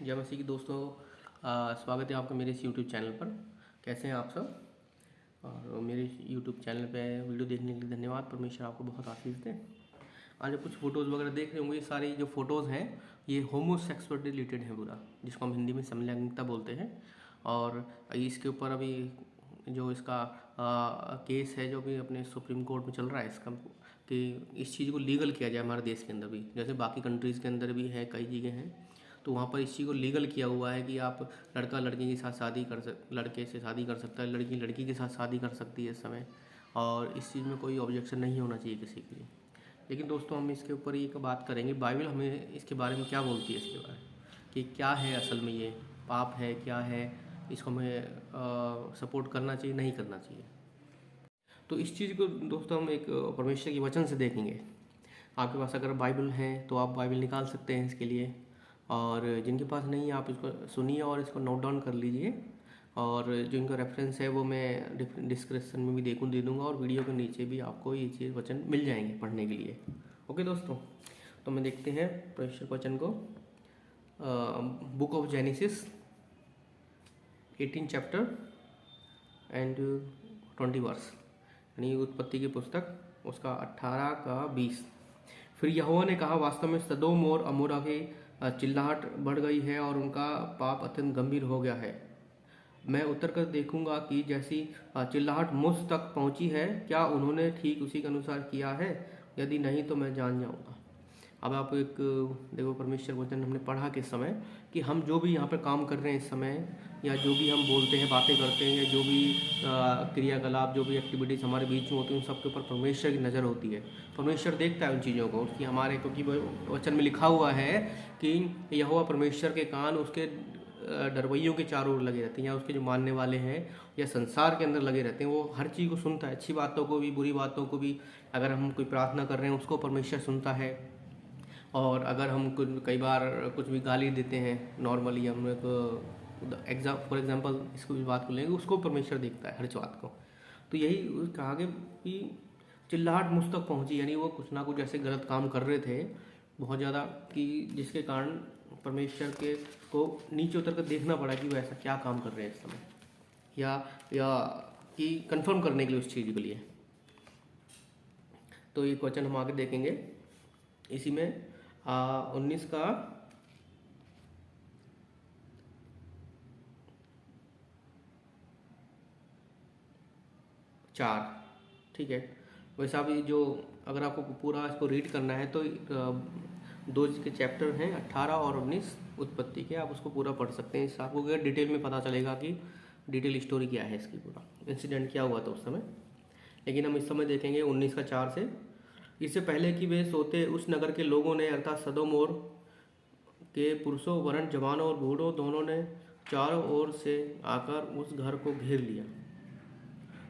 जय मसीह की दोस्तों, स्वागत है आपका मेरे इस यूट्यूब चैनल पर। कैसे हैं आप सब? और मेरे यूट्यूब चैनल पे वीडियो देखने के लिए धन्यवाद। परमेश्वर आपको बहुत आशीष दे। आज कुछ फ़ोटोज़ वगैरह देख रहे होंगे। ये सारी जो फ़ोटोज़ हैं ये होमोसेक्सुअल रिलेटेड हैं पूरा, जिसको हम हिंदी में समलैंगिकता बोलते हैं। और इसके ऊपर अभी जो इसका केस है जो भी अपने सुप्रीम कोर्ट में चल रहा है इसका, कि इस चीज़ को लीगल किया जाए हमारे देश के अंदर भी, जैसे बाकी कंट्रीज़ के अंदर भी है, कई जगह हैं। तो वहाँ पर इस चीज़ को लीगल किया हुआ है कि आप लड़की के साथ शादी लड़के से शादी कर सकता है, लड़की के साथ शादी कर सकती है इस समय, और इस चीज़ में कोई ऑब्जेक्शन नहीं होना चाहिए किसी के लिए। लेकिन दोस्तों, हम इसके ऊपर एक बात करेंगे, बाइबल हमें इसके बारे में क्या बोलती है, इसके बारे में कि क्या है असल में, ये पाप है, क्या है, इसको हमें सपोर्ट करना चाहिए, नहीं करना चाहिए। तो इस चीज़ को दोस्तों हम एक परमेश्वर के वचन से देखेंगे। आपके पास अगर बाइबल है तो आप बाइबल निकाल सकते हैं इसके लिए, और जिनके पास नहीं है आप इसको सुनिए और इसको नोट डाउन कर लीजिए। और जो इनका रेफरेंस है वो मैं डिस्क्रिप्शन में भी दे दूँगा, और वीडियो के नीचे भी आपको ये चीज़ वचन मिल जाएंगे पढ़ने के लिए। ओके दोस्तों, तो मैं देखते हैं परमेश्वर के वचन को। Book of Genesis 18 chapter and 20 verse, यानी उत्पत्ति की पुस्तक उसका 18 का 20। फिर यहोवा ने कहा, वास्तव में सदोम और अमोरा की चिल्लाहट बढ़ गई है और उनका पाप अत्यंत गंभीर हो गया है। मैं उतर कर देखूंगा कि जैसी चिल्लाहट मुझ तक पहुंची है, क्या उन्होंने ठीक उसी के अनुसार किया है? यदि नहीं तो मैं जान जाऊंगा। अब आप एक देखो, परमेश्वर वचन हमने पढ़ा किस समय कि हम जो भी यहाँ पर काम कर रहे हैं इस समय, या जो भी हम बोलते हैं, बातें करते हैं, या जो भी क्रियाकलाप, जो भी एक्टिविटीज़ हमारे बीच में होती हैं, उन सब के ऊपर परमेश्वर की नज़र होती है। परमेश्वर देखता है उन चीज़ों को, उसकी हमारे, क्योंकि वचन में लिखा हुआ है कि यहोवा परमेश्वर के कान उसके डरवैयों के चारों ओर लगे रहते हैं, या उसके जो मानने वाले हैं या संसार के अंदर लगे रहते हैं। वो हर चीज़ को सुनता है, अच्छी बातों को भी, बुरी बातों को भी। अगर हम कोई प्रार्थना कर रहे हैं उसको परमेश्वर सुनता है, और अगर हम कई बार कुछ भी गाली देते हैं नॉर्मली, हम एक फॉर एग्जांपल इसको भी बात को लेंगे, उसको परमेश्वर देखता है हर बात को। तो यही कहा कि चिल्लाहट मुझ तक पहुंची, यानी वो कुछ ना कुछ ऐसे गलत काम कर रहे थे बहुत ज़्यादा, कि जिसके कारण परमेश्वर के को नीचे उतर कर देखना पड़ा कि वो ऐसा क्या काम कर रहे हैं इस समय, या कि कंफर्म करने के लिए उस चीज़ के लिए। तो ये क्वेश्चन हम आगे देखेंगे इसी में 19 का 4। ठीक है, वैसा भी जो अगर आपको पूरा इसको रीड करना है तो दो इसके चैप्टर हैं 18 और 19 उत्पत्ति के, आप उसको पूरा पढ़ सकते हैं। इससे आपको डिटेल में पता चलेगा कि डिटेल स्टोरी क्या है इसकी, पूरा इंसिडेंट क्या हुआ था उस समय। लेकिन हम इस समय देखेंगे 19 का 4 से। इससे पहले कि वे सोते, उस नगर के लोगों ने, अर्थात सदोम और के पुरुषों, वरन जवानों और बूढ़ों, दोनों ने चारों ओर से आकर उस घर को घेर लिया।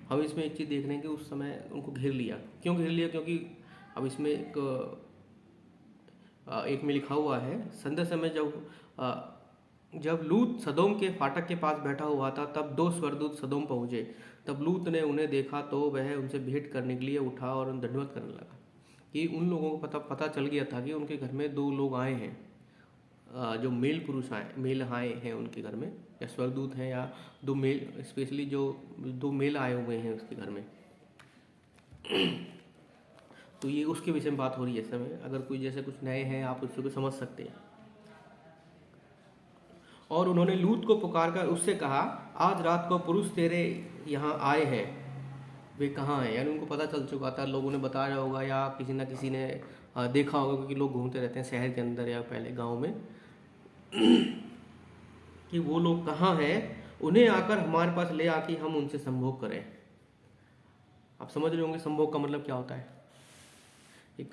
हम इसमें एक चीज़ देख रहे हैं कि उस समय उनको घेर लिया। क्यों घेर लिया? क्योंकि अब इसमें एक में लिखा हुआ है, संध्या समय जब लूत सदोम के फाटक के पास बैठा हुआ था, तब 2 स्वर्गदूत सदोम पहुंचे। तब लूत ने उन्हें देखा तो वह उनसे भेंट करने के लिए उठा और दंडवत करने लगा। कि उन लोगों को पता चल गया था कि उनके घर में 2 लोग आए हैं, जो मेल आए हैं उनके घर में, या स्वर्गदूत हैं, या 2 मेल, स्पेशली जो 2 मेल आए हुए हैं उसके घर में। तो ये उसके विषय में बात हो रही है इस समय। अगर कोई जैसे कुछ नए हैं, आप उसको समझ सकते हैं। और उन्होंने लूत को पुकारकर उससे कहा, आज रात को पुरुष तेरे यहाँ आए हैं, वे कहाँ हैं? यानी उनको पता चल चुका था, लोगों ने बताया होगा, या किसी न किसी ने देखा होगा, क्योंकि लोग घूमते रहते हैं शहर के अंदर या पहले गांव में, कि वो लोग कहाँ हैं, उन्हें आकर हमारे पास ले आके हम उनसे संभोग करें। आप समझ रहे होंगे संभोग का मतलब क्या होता है। एक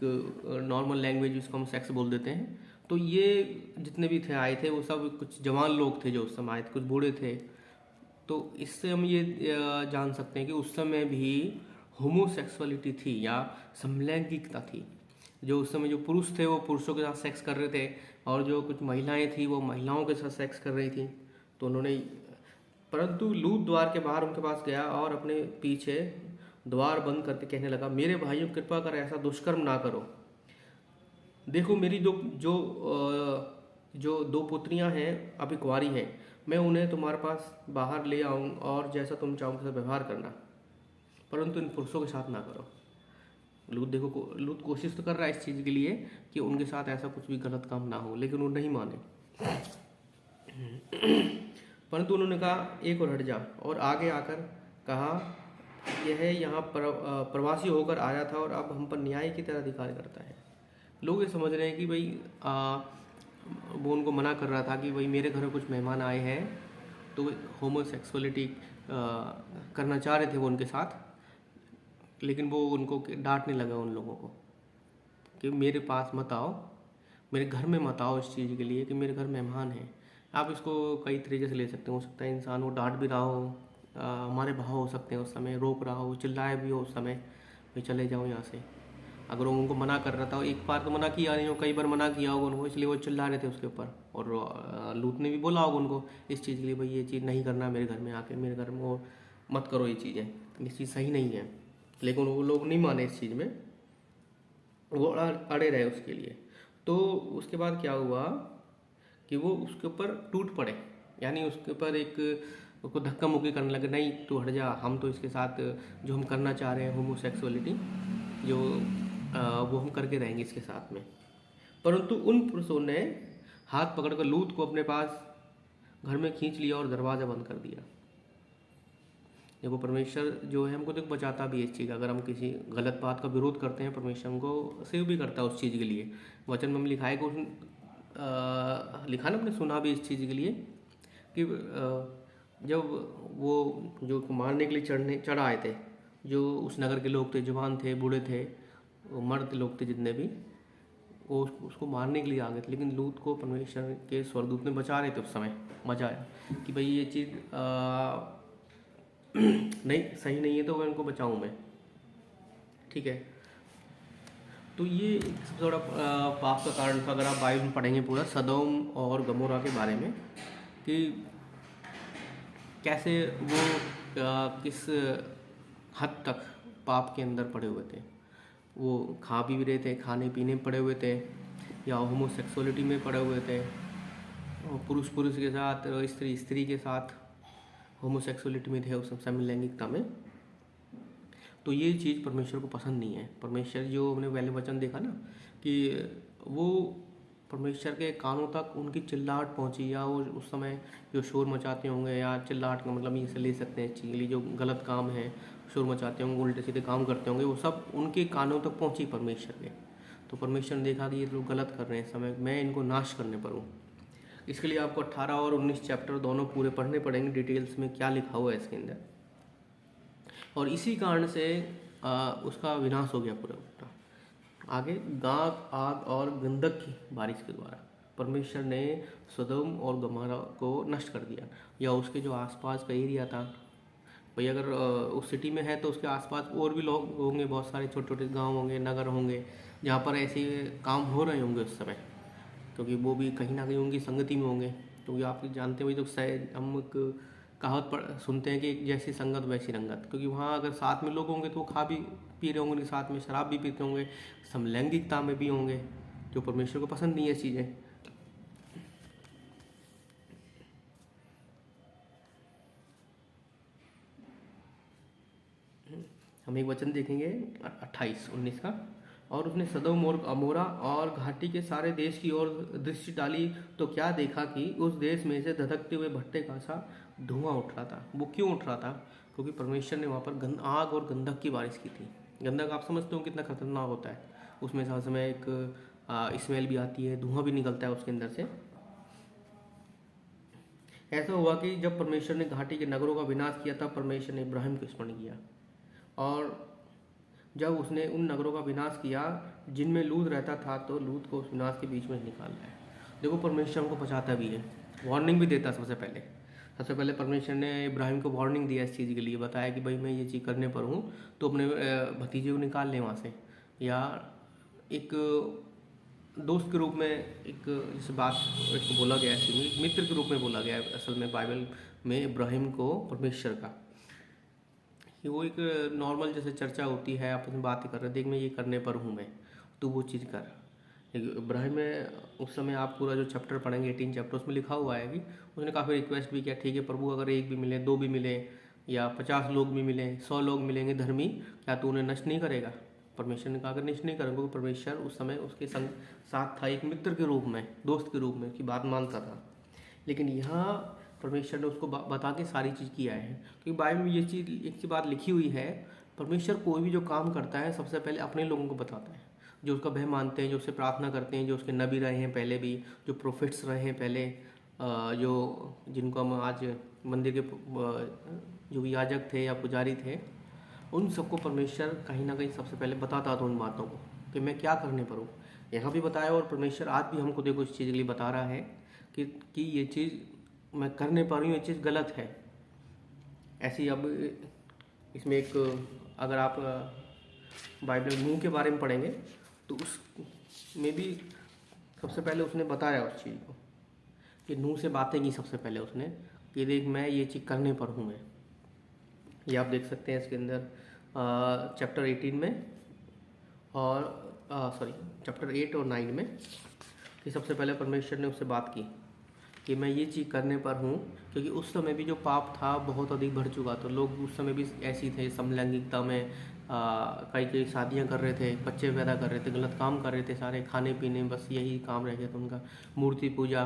नॉर्मल लैंग्वेज जिसको हम सेक्स बोल देते हैं। तो ये जितने भी थे आए थे, वो सब कुछ जवान लोग थे जो उस समय आए थे, कुछ बूढ़े थे। तो इससे हम ये जान सकते हैं कि उस समय भी होमोसेक्सुअलिटी थी, या समलैंगिकता थी। जो उस समय जो पुरुष थे वो पुरुषों के साथ सेक्स कर रहे थे, और जो कुछ महिलाएं थी वो महिलाओं के साथ सेक्स कर रही थी। तो उन्होंने, परंतु लूत द्वार के बाहर उनके पास गया और अपने पीछे द्वार बंद करके कहने लगा, मेरे भाइयों कृपा कर ऐसा दुष्कर्म ना करो। देखो मेरी जो जो 2 पुत्रियां हैं अभी कुंवारी हैं, मैं उन्हें तुम्हारे पास बाहर ले आऊँ और जैसा तुम चाहो वैसा व्यवहार करना, परंतु इन पुरुषों के साथ ना करो। लूत कोशिश तो कर रहा है इस चीज़ के लिए कि उनके साथ ऐसा कुछ भी गलत काम ना हो, लेकिन वो नहीं माने। परंतु उन्होंने कहा एक और हट जा, और आगे आकर कहा यह यहाँ प्रवासी होकर आया था और अब हम पर न्याय की तरह अधिकार करता है। लोग ये समझ रहे हैं कि भाई वो उनको मना कर रहा था कि भाई मेरे घर में कुछ मेहमान आए हैं, तो होमोसेक्सुअलिटी करना चाह रहे थे वो उनके साथ, लेकिन वो उनको डांटने लगा उन लोगों को कि मेरे पास मत आओ, मेरे घर में मत आओ, इस चीज़ के लिए कि मेरे घर मेहमान हैं। आप इसको कई तरीके से ले सकते हो सकता है इंसान वो डांट भी रहा हो, हमारे भाव हो सकते हैं उस समय, रोक रहा हो, चिल्लाए भी हो उस समय, भाई चले जाओ यहाँ से। अगर वो उनको मना कर रहा था, एक बार तो मना किया नहीं हो, कई बार मना किया होगा उनको, इसलिए वो चिल्ला रहे थे उसके ऊपर। और लूत ने भी बोला होगा उनको इस चीज़ के लिए, भाई ये चीज़ नहीं करना मेरे घर में आके, मेरे घर में वो मत करो, ये चीज़ें, ये चीज़ सही नहीं है। लेकिन वो लोग नहीं माने इस चीज़ में, वो अड़े रहे उसके लिए। तो उसके बाद क्या हुआ कि वो उसके ऊपर टूट पड़े, यानी उसके ऊपर एक उसको धक्का मुक्की करने लगे, नहीं तू हट जा, हम तो इसके साथ जो हम करना चाह रहे हैं होमोसेक्सुअलिटी जो वो हम करके रहेंगे इसके साथ में। परंतु उन पुरुषों ने हाथ पकड़कर लूत को अपने पास घर में खींच लिया और दरवाज़ा बंद कर दिया। देखो परमेश्वर जो है हमको तो बचाता भी है इस चीज़ का, अगर हम किसी गलत बात का विरोध करते हैं परमेश्वर हमको सेव भी करता है उस चीज़ के लिए। वचन में लिखा है कि लिखा ना, हमने सुना भी इस चीज़ के लिए कि जब वो जो मारने के लिए चढ़ आए थे, जो उस नगर के लोग थे, जवान थे, बूढ़े थे, मर्द लोग थे जितने भी, वो उसको मारने के लिए आ गए थे, लेकिन लूत को परमेश्वर के स्वर्गदूत ने बचा रहे थे उस समय। मजा आया कि भाई ये चीज़ नहीं सही नहीं है, तो मैं उनको बचाऊं मैं, ठीक है। तो ये सबसे बड़ा पाप का कारण था। अगर आप बाइबल में पढ़ेंगे पूरा सदोम और गमोरा के बारे में कि कैसे वो किस हद तक पाप के अंदर पड़े हुए थे, वो खा भी रहे थे, खाने पीने में पड़े हुए थे, या होमोसेक्सुअलिटी में पड़े हुए थे, पुरुष पुरुष के साथ, स्त्री स्त्री के साथ होमोसेक्सुअलिटी में थे, उस समलैंगिकता में। तो ये चीज़ परमेश्वर को पसंद नहीं है। परमेश्वर जो हमने पहले वचन देखा ना कि वो परमेश्वर के कानों तक उनकी चिल्लाहट पहुंची, या वो उस समय जो शोर मचाते होंगे, या चिल्लाहट का मतलब ये ले सकते हैं चीज़ जो गलत काम है, शोर मचाते होंगे, उल्टे सीधे काम करते होंगे, वो सब उनके कानों तक पहुंची परमेश्वर के। तो परमेश्वर ने देखा कि ये लोग गलत कर रहे हैं इस समय, मैं इनको नाश करने पर हूँ। इसके लिए आपको 18 और 19 चैप्टर दोनों पूरे पढ़ने पड़ेंगे, डिटेल्स में क्या लिखा हुआ है इसके अंदर। और इसी कारण से उसका विनाश हो गया पूरा। आगे गाग, आग और गंधक की बारिश के द्वारा परमेश्वर ने सदोम और गमोरा को नष्ट कर दिया, या उसके जो आसपास का एरिया था। भाई अगर उस सिटी में है तो उसके आसपास और भी लोग होंगे, बहुत सारे छोटे छोटे गांव होंगे, नगर होंगे, जहाँ पर ऐसे काम हो रहे होंगे उस समय, क्योंकि वो भी कहीं ना कहीं उनकी संगति में होंगे। क्योंकि आप जानते हो, तो हम एक कहावत सुनते हैं कि जैसी संगत वैसी रंगत, क्योंकि वहाँ अगर साथ में लोग होंगे तो वो खा भी पी रहे होंगे, उनके साथ में शराब भी पीते होंगे, समलैंगिकता में भी होंगे, जो परमेश्वर को पसंद नहीं है चीज़ें। हम एक वचन देखेंगे 28-19 का। और उसने सदोम और अमोरा और घाटी के सारे देश की ओर दृष्टि डाली, तो क्या देखा कि उस देश में से धधकते हुए भट्टे का सा धुआं उठ रहा था। वो क्यों उठ रहा था? क्योंकि परमेश्वर ने वहाँ पर आग और गंधक की बारिश की थी। गंधक आप समझते हो कितना खतरनाक होता है, उसमें हर समय एक स्मेल भी आती है, धुआं भी निकलता है उसके अंदर से। ऐसा हुआ कि जब परमेश्वर ने घाटी के नगरों का विनाश किया, तब परमेश्वर ने इब्राहिम को स्मरण किया, और जब उसने उन नगरों का विनाश किया जिनमें लूत रहता था, तो लूत को उस विनाश के बीच में निकाल लाया। देखो परमेश्वर हमको बचाता भी है, वार्निंग भी देता। सबसे पहले परमेश्वर ने इब्राहिम को वार्निंग दिया इस चीज़ के लिए, बताया कि भाई मैं ये चीज़ करने पर हूँ, तो अपने भतीजे को निकाल ले वहाँ से। या एक दोस्त के रूप में एक जैसे बात एक बोला गया है, एक मित्र के रूप में बोला गया है असल में बाइबल में इब्राहिम को परमेश्वर का, कि वो एक नॉर्मल जैसे चर्चा होती है, आपस में बातें कर रहे, देख मैं ये करने पर हूँ मैं, तो वो चीज़ कर। इब्राहिम में उस समय आप पूरा जो चैप्टर पढ़ेंगे 18 चैप्टर, उसमें लिखा हुआ है कि उसने काफ़ी रिक्वेस्ट भी किया, ठीक है प्रभु अगर एक भी मिले, दो भी मिले, या 50 लोग भी मिले, 100 लोग मिलेंगे धर्मी, क्या तू उन्हें नष्ट नहीं करेगा? परमेश्वर ने कहा अगर नष्ट नहीं करेंगे, क्योंकि परमेश्वर उस समय उसके संग साथ था, एक मित्र के रूप में, दोस्त के रूप में, उसकी बात मानता था। लेकिन यहाँ परमेश्वर ने उसको बता के सारी चीज़ किया है, क्योंकि बाइबल में ये चीज़ एक बात लिखी हुई है, परमेश्वर कोई भी जो काम करता है सबसे पहले अपने लोगों को बताता है, जो उसका भय मानते हैं, जो उससे प्रार्थना करते हैं, जो उसके नबी रहे हैं पहले भी, जो प्रोफेट्स रहे हैं पहले, जो जिनको हम आज मंदिर के जो भी याजक थे या पुजारी थे, उन सबको परमेश्वर कहीं ना कहीं सबसे पहले बताता था उन बातों को कि मैं क्या करने पर हूँ। यहाँ भी बताया, और परमेश्वर आज भी हमको देखो इस चीज़ के लिए बता रहा है कि ये चीज़ मैं करने पर हूँ, ये चीज़ गलत है। ऐसी अब इसमें एक, अगर आप बाइबल नूह के बारे में पढ़ेंगे तो उसमें भी सबसे पहले उसने बताया उस चीज़ को कि नूह से बातें की सबसे पहले उसने कि देख मैं ये चीज़ करने पर हूँ। मैं ये आप देख सकते हैं इसके अंदर चैप्टर 18 में और चैप्टर 8 और 9 में, कि सबसे पहले परमेश्वर ने उससे बात की कि मैं ये चीज़ करने पर हूँ, क्योंकि उस समय भी जो पाप था बहुत अधिक बढ़ चुका था। लोग उस समय भी ऐसी थे, समलैंगिकता में कई शादियाँ कर रहे थे, बच्चे पैदा कर रहे थे, गलत काम कर रहे थे, सारे खाने पीने बस यही काम रह गया था उनका, मूर्ति पूजा,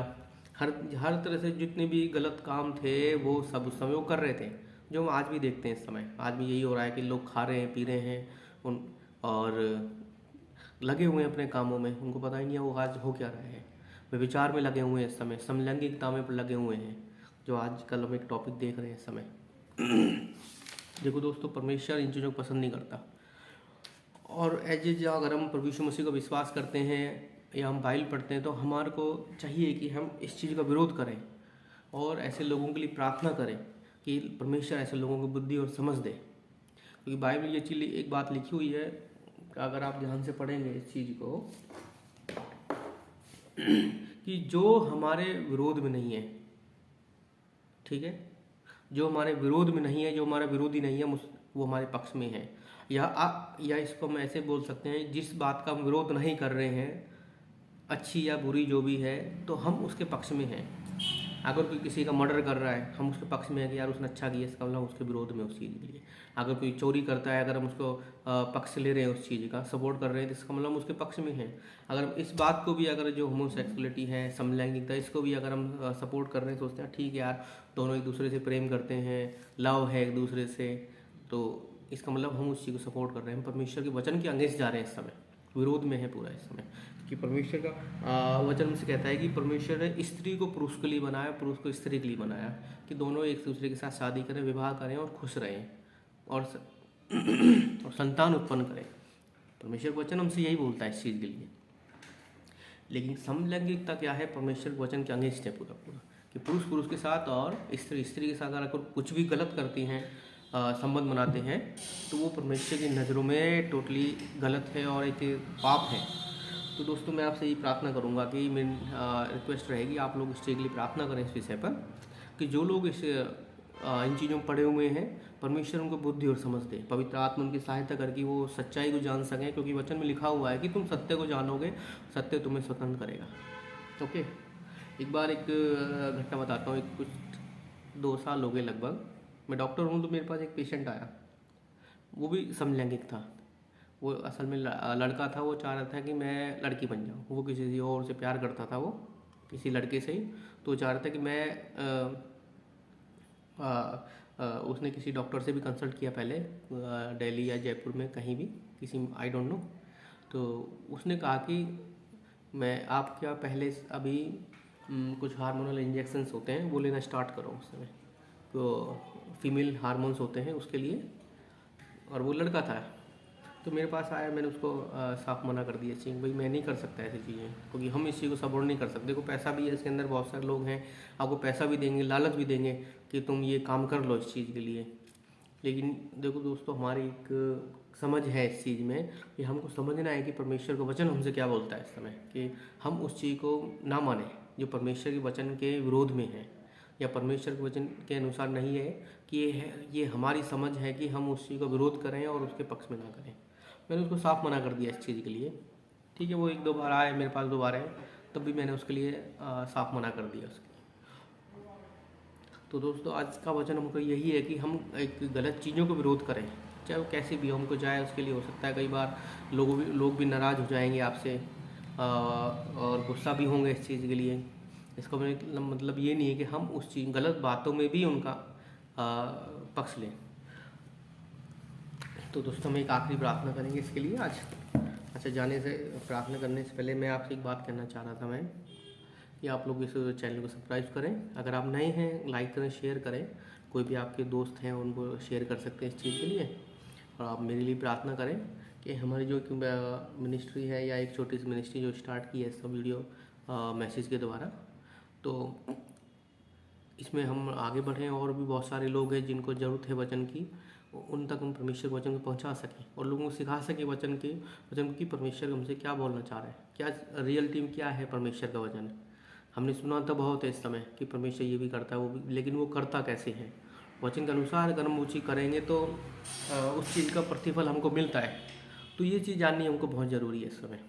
हर तरह से जितने भी गलत काम थे वो सब उस समय वो कर रहे थे, जो हम आज भी देखते हैं। इस समय आज भी यही हो रहा है कि लोग खा रहे हैं, पी रहे हैं और लगे हुए हैं अपने कामों में, उनको पता ही नहीं है वो आज हो क्या रहा है। वे विचार में लगे हुए हैं इस समय, समलैंगिकता में लगे हुए हैं, जो आजकल हम एक टॉपिक देख रहे हैं इस समय। देखो दोस्तों, परमेश्वर इन चीज़ों को पसंद नहीं करता। और अगर हम प्रभु यीशु मसीह को विश्वास करते हैं या हम बाइबल पढ़ते हैं, तो हमारे को चाहिए कि हम इस चीज़ का विरोध करें और ऐसे लोगों के लिए प्रार्थना करें कि परमेश्वर ऐसे लोगों को बुद्धि और समझ दे। क्योंकि बाइबल ये चीज़ एक बात लिखी हुई है, अगर आप ध्यान से पढ़ेंगे इस चीज़ को, कि जो हमारे विरोध में नहीं है, ठीक है, जो हमारे विरोध में नहीं है, जो हमारा विरोधी नहीं है, वो हमारे पक्ष में है। या इसको हम ऐसे बोल सकते हैं, जिस बात का हम विरोध नहीं कर रहे हैं, अच्छी या बुरी जो भी है, तो हम उसके पक्ष में हैं। अगर कोई किसी का मर्डर कर रहा है, हम उसके पक्ष में है कि यार उसने अच्छा किया, इसका मतलब उसके विरोध में उस चीज़ के लिए। अगर कोई चोरी करता है, अगर हम उसको पक्ष ले रहे हैं, उस चीज़ का सपोर्ट कर रहे हैं, तो इसका मतलब हम उसके पक्ष में हैं। अगर इस बात को भी, अगर जो होमोसेक्सुअलिटी है, समलैंगिकता, इसको भी अगर हम सपोर्ट कर रहे हैं, सोचते हैं ठीक है यार दोनों एक दूसरे से प्रेम करते हैं, लव है एक दूसरे से, तो इसका मतलब हम उस चीज़ को सपोर्ट कर रहे हैं, हम परमेश्वर के वचन के अगेंस्ट जा रहे हैं, इस समय विरोध में है पूरा इस समय। कि परमेश्वर का वचन से कहता है कि परमेश्वर ने स्त्री को पुरुष के लिए बनाया, पुरुष को स्त्री के लिए बनाया, कि दोनों एक दूसरे के साथ शादी करें, विवाह करें और खुश रहें और संतान उत्पन्न करें। परमेश्वर का वचन हमसे यही बोलता है इस चीज़ के लिए। लेकिन समलैंगिकता क्या है? परमेश्वर के वचन के अगेंस्ट है पूरा कि पुरुष के साथ और स्त्री के साथ अगर कुछ भी गलत करती हैं, संबंध बनाते हैं, तो वो परमेश्वर की नज़रों में टोटली गलत है और एक पाप है। तो दोस्तों, मैं आपसे ये प्रार्थना करूँगा कि मेरी रिक्वेस्ट रहेगी, आप लोग इस चीज़ के लिए प्रार्थना करें इस विषय पर, कि जो लोग इन चीज़ों में पड़े हुए हैं, परमेश्वर उनको बुद्धि और समझ दे, पवित्र आत्मा उनकी सहायता करके वो सच्चाई को जान सकें, क्योंकि वचन में लिखा हुआ है कि तुम सत्य को जानोगे, सत्य तुम्हें स्वतंत्र करेगा। ओके, एक बार एक घटना बताता हूँ। कुछ 2 साल हो गए लगभग, मैं डॉक्टर हूँ, तो मेरे पास एक पेशेंट आया, वो भी समलैंगिक था। वो असल में लड़का था, वो चाह रहा था कि मैं लड़की बन जाऊँ। वो किसी और से प्यार करता था, वो किसी लड़के से ही, तो वो चाह रहा था कि मैं उसने किसी डॉक्टर से भी कंसल्ट किया पहले, दिल्ली या जयपुर में कहीं भी, किसी आई डोंट नो। तो उसने कहा कि आप क्या पहले अभी कुछ हार्मोनल इंजेक्शंस होते हैं वो लेना स्टार्ट करो उस समय, तो फीमेल हार्मोन्स होते हैं उसके लिए। और वो लड़का था, तो मेरे पास आया, मैंने उसको साफ मना कर दिया चीज़, भाई मैं नहीं कर सकता ऐसी चीज़ें, क्योंकि हम इस चीज़ को सपोर्ट नहीं कर सकते। देखो पैसा भी है इसके अंदर, बहुत सारे लोग हैं आपको पैसा भी देंगे, लालच भी देंगे कि तुम ये काम कर लो इस चीज़ के लिए। लेकिन देखो दोस्तों, हमारी एक समझ है इस चीज़ में कि हमको समझना है कि परमेश्वर का वचन हमसे क्या बोलता है इस समय, कि हम उस चीज़ को ना माने जो परमेश्वर के वचन के विरोध में है या परमेश्वर के वचन के अनुसार नहीं है, कि ये हमारी समझ है कि हम उस चीज़ का विरोध करें और उसके पक्ष में ना करें। मैंने उसको साफ मना कर दिया इस चीज़ के लिए। ठीक है, वो 1-2 बार आए मेरे पास, 2 बार आए, तब भी मैंने उसके लिए साफ मना कर दिया उसके। तो दोस्तों आज का वचन हमको यही है कि हम एक गलत चीज़ों का विरोध करें, चाहे वो कैसी भी हो, हमको जाए उसके लिए। हो सकता है कई बार लोग भी नाराज़ हो जाएंगे आपसे और गुस्सा भी होंगे इस चीज़ के लिए। इसका मतलब ये नहीं है कि हम उस चीज़ गलत बातों में भी उनका पक्ष लें। तो दोस्तों हम एक आखिरी प्रार्थना करेंगे इसके लिए आज। अच्छा, जाने से प्रार्थना करने से पहले मैं आपसे एक बात कहना चाह रहा था मैं, कि आप लोग इस चैनल को सब्सक्राइब करें। अगर आप नए हैं, लाइक करें, शेयर करें। कोई भी आपके दोस्त हैं उनको शेयर कर सकते हैं इस चीज़ के लिए। और आप मेरे लिए प्रार्थना करें कि हमारी जो मिनिस्ट्री है, या एक छोटी सी मिनिस्ट्री जो स्टार्ट की है सब वीडियो मैसेज के द्वारा, तो इसमें हम आगे बढ़ें। और भी बहुत सारे लोग हैं जिनको ज़रूरत है वचन की, उन तक हम परमेश्वर के वचन को पहुंचा सकें और लोगों को सिखा सकें वचन की परमेश्वर हमसे क्या बोलना चाह रहे हैं, क्या रियलिटी में क्या है परमेश्वर का वचन। हमने सुना तो बहुत है इस समय कि परमेश्वर ये भी करता है वो भी, लेकिन वो करता कैसे है। वचन के अनुसार अगर हम वो चीज़ करेंगे तो उस चीज़ का प्रतिफल हमको मिलता है। तो ये चीज़ जाननी हमको बहुत ज़रूरी है इस समय।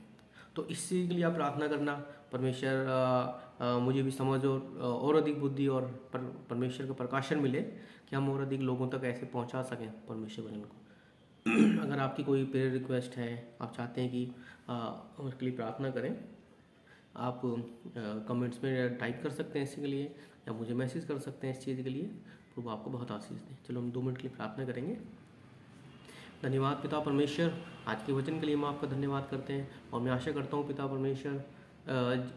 तो इस चीज़ के लिए आप प्रार्थना करना, परमेश्वर मुझे भी समझ और अधिक बुद्धि और परमेश्वर का प्रकाशन मिले कि हम और अधिक लोगों तक ऐसे पहुंचा सकें परमेश्वर वचन को। अगर आपकी कोई प्रेयर रिक्वेस्ट है, आप चाहते हैं कि उसके लिए प्रार्थना करें, आप कमेंट्स में टाइप कर सकते हैं इसके लिए, या मुझे मैसेज कर सकते हैं इस चीज़ के लिए। प्रभु आपको बहुत आशीष दें। चलो हम 2 मिनट के लिए प्रार्थना करेंगे। धन्यवाद पिता परमेश्वर, आज के वचन के लिए हम आपका धन्यवाद करते हैं। और मैं आशा करता हूँ पिता परमेश्वर,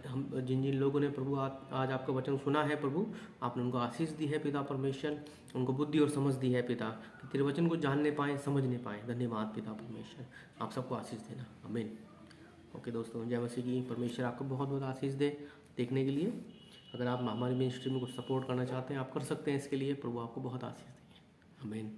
हम जिन जिन लोगों ने प्रभु आज आपका वचन सुना है प्रभु, आपने उनको आशीष दी है पिता परमेश्वर, उनको बुद्धि और समझ दी है पिता, कि तेरे वचन को जानने पाएँ, समझने पाएँ। धन्यवाद पिता परमेश्वर, आप सबको आशीष देना। आमीन। ओके दोस्तों, जय मसीह की। परमेश्वर आपको बहुत बहुत आशीष दे देखने के लिए। अगर आप हमारी मिनिस्ट्री में कुछ सपोर्ट करना चाहते हैं, आप कर सकते हैं इसके लिए। प्रभु आपको बहुत आशीष देंगे। आमीन।